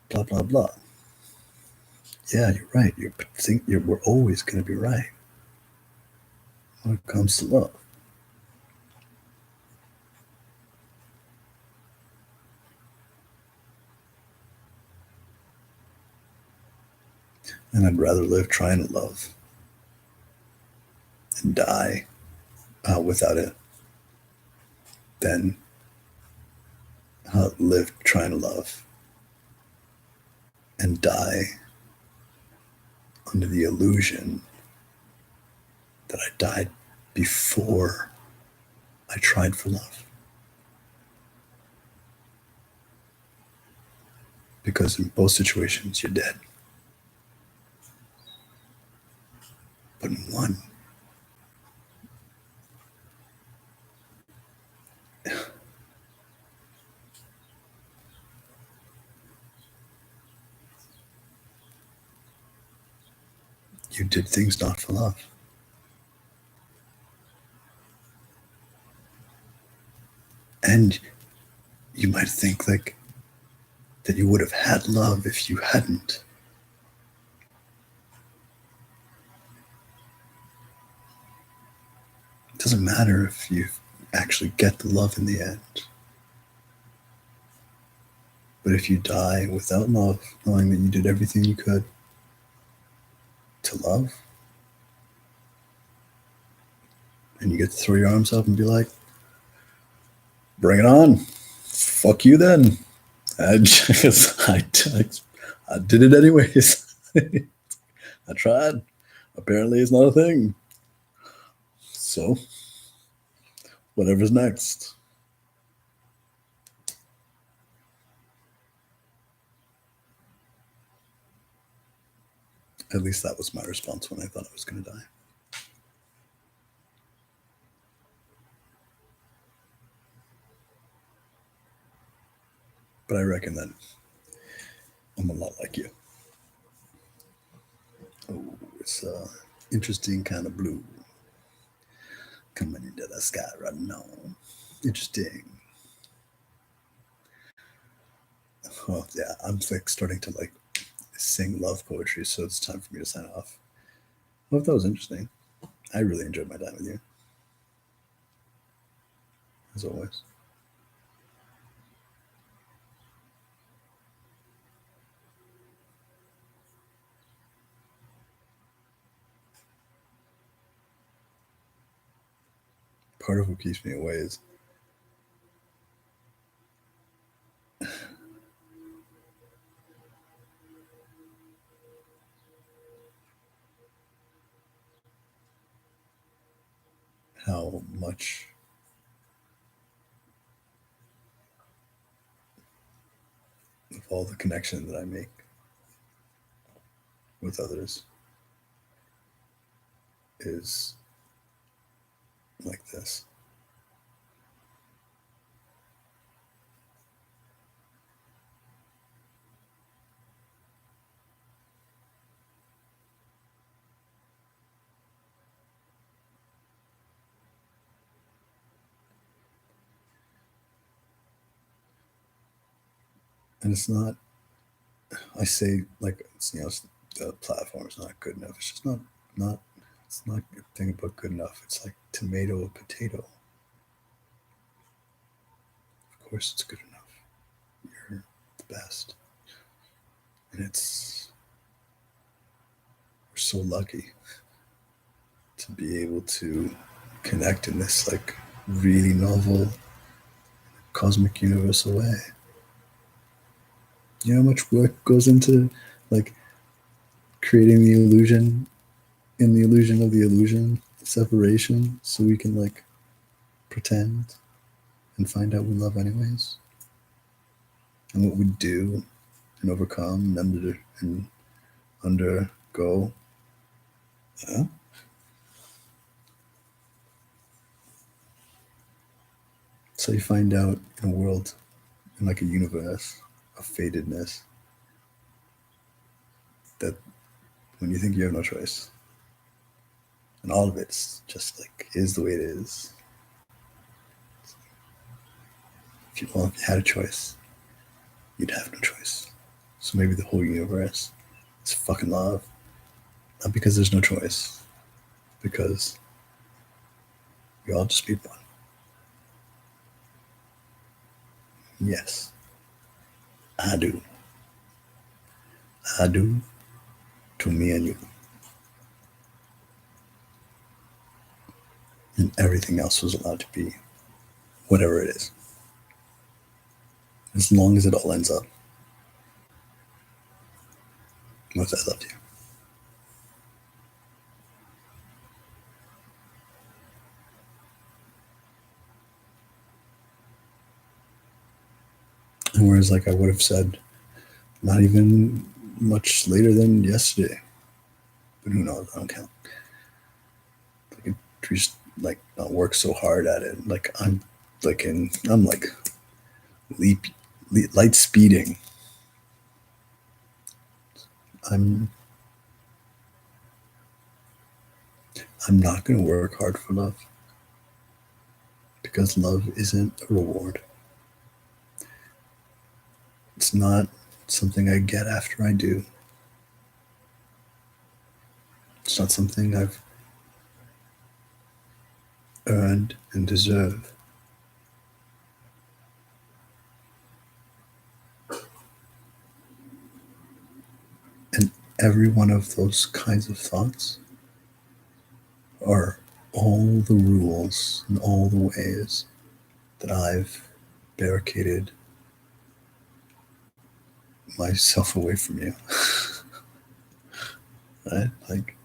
blah, blah, blah. Yeah, you're right. We're always going to be right when it comes to love. And I'd rather live trying to love and die without it than live trying to love and die under the illusion that I died before I tried for love. Because in both situations, you're dead. But in one, you did things not for love. And you might think like that you would have had love if you hadn't. It doesn't matter if you actually get the love in the end. But if you die without love, knowing that you did everything you could to love, and you get to throw your arms up and be like, bring it on. Fuck you then. I did it anyways. I tried. Apparently it's not a thing. So, whatever's next. At least that was my response when I thought I was going to die. But I reckon that I'm a lot like you. Oh, it's interesting kind of blue coming into the sky right now. Interesting. Well, yeah, I'm like starting to like sing love poetry, so it's time for me to sign off. I hope that was interesting. I really enjoyed my time with you, as always. Part of what keeps me away is how much of all the connection that I make with others is like this. And it's not, I say like, the platform is not good enough. It's just it's not a thing about good enough. It's like tomato or potato. Of course it's good enough. You're the best. And we're so lucky to be able to connect in this like really novel cosmic universal way. You know how much work goes into like creating the illusion in the illusion of the illusion separation so we can like pretend and find out we love anyways, and what we do and overcome and undergo. Yeah. So you find out in a world, in like a universe of fatedness, that when you think you have no choice, and all of it's just like is the way it is. If you had a choice, you'd have no choice. So maybe the whole universe is fucking love, not because there's no choice, because we all just be one. Yes, I do. I do to me and you. And everything else was allowed to be whatever it is. As long as it all ends up with I love you. And whereas like I would have said not even much later than yesterday. But who knows? I don't count. Like we just like not work so hard at it. Like I'm like light speeding. I'm I'm not going to work hard for love because love isn't a reward. It's not something I get after I do. It's not something I've earned and deserve. And every one of those kinds of thoughts are all the rules and all the ways that I've barricaded myself away from you. Right? Like,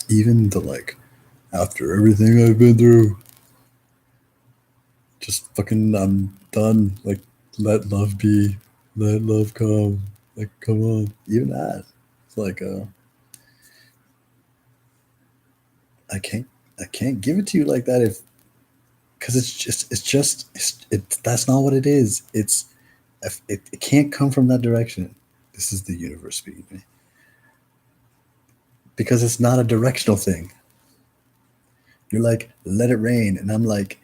even the like, after everything I've been through, just fucking, I'm done. Like, let love be, let love come. Like, come on. Even that. It's like, I can't give it to you like that if, because that's not what it is. It can't come from that direction. This is the universe speaking to me because it's not a directional thing. You're like, let it rain, and I'm like,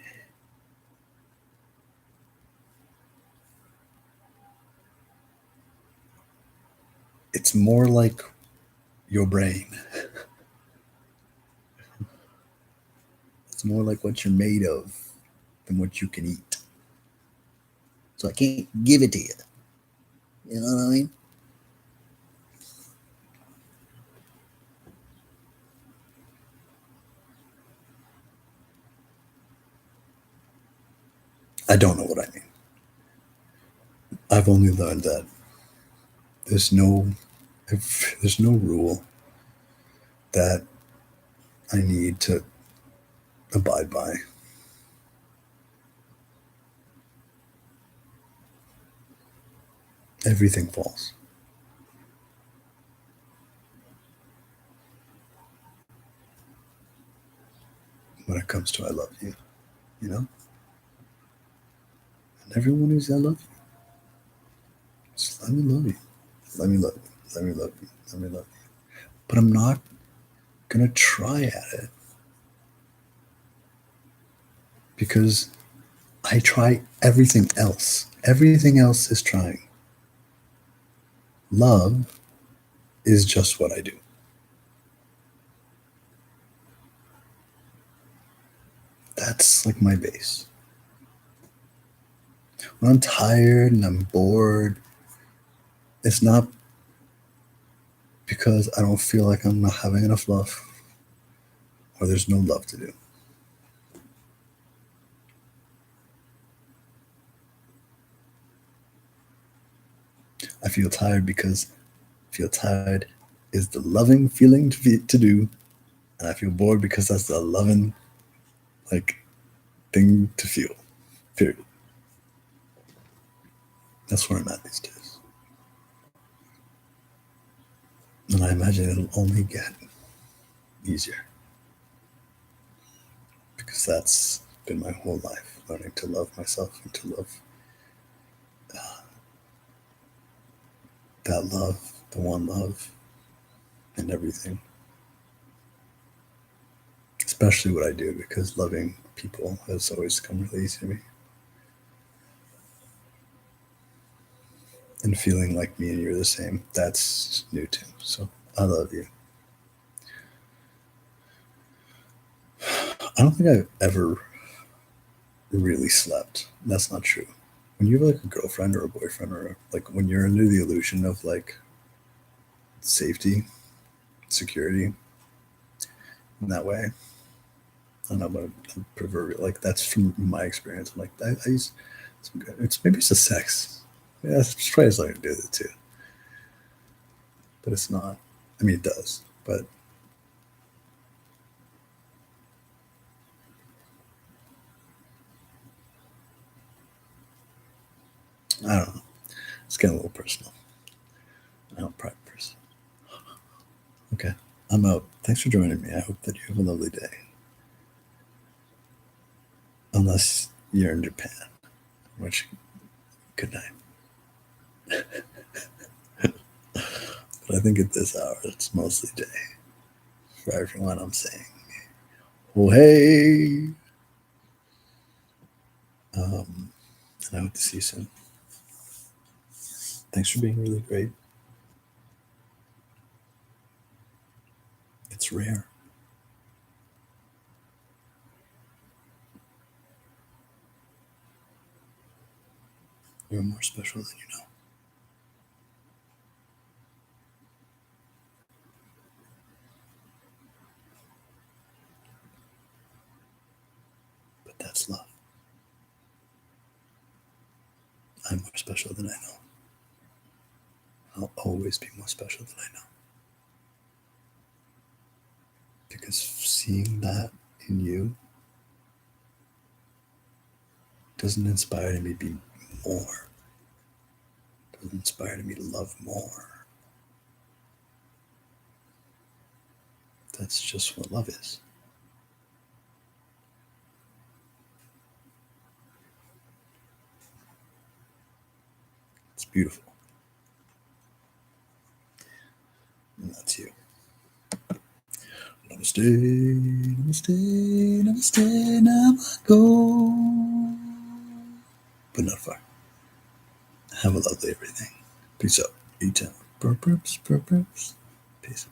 it's more like your brain. It's more like what you're made of than what you can eat. So I can't give it to you. You know what I mean? I don't know what I mean. I've only learned that there's no there's no rule that I need to abide by. Everything falls. When it comes to I love you, you know? And everyone who's I love you. Just let me love you. Let me love you. Let me love you. Let me love you. But I'm not gonna try at it because I try everything else. Everything else is trying. Love is just what I do. That's like my base. When I'm tired and I'm bored, it's not because I don't feel like I'm not having enough love or there's no love to do. I feel tired because feel tired is the loving feeling to do, and I feel bored because that's the loving like thing to feel. Period. That's where I'm at these days, and I imagine it'll only get easier because that's been my whole life, learning to love myself and to love that love, the one love, and everything. Especially what I do because loving people has always come really easy to me. And feeling like me and you're the same, that's new too. So I love you. I don't think I've ever really slept. That's not true. When you have like a girlfriend or a boyfriend, or like when you're under the illusion of like safety, security, in that way, I don't know, but I'm proverbial. Like that's from my experience. I'm like, I used, it's maybe it's the sex. Yeah, it's probably something to do with it too. But it's not. I mean, it does, but I don't know. It's getting a little personal. I'm a private person. Okay, I'm out. Thanks for joining me. I hope that you have a lovely day. Unless you're in Japan, which, good night. But I think at this hour, it's mostly day. For everyone, I'm saying, oh, hey. And I hope to see you soon. Thanks for being really great. It's rare. You're more special than you know. But that's love. I'm more special than I know. I'll always be more special than I know. Because seeing that in you doesn't inspire me to be more. Doesn't inspire me to love more. That's just what love is. It's beautiful. And that's you. Namaste, namaste, namaste, namago. But not far. Have a lovely everything. Peace out. Eat out. Burps. Peace.